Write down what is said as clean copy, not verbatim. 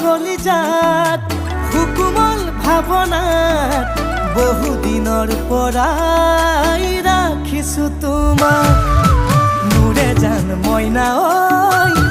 কলিজাত হুকুমল ভাৱনাত বহুদিনৰ পৰাই ৰাখিছো তোমাক মোৰে জান মইনা ঐ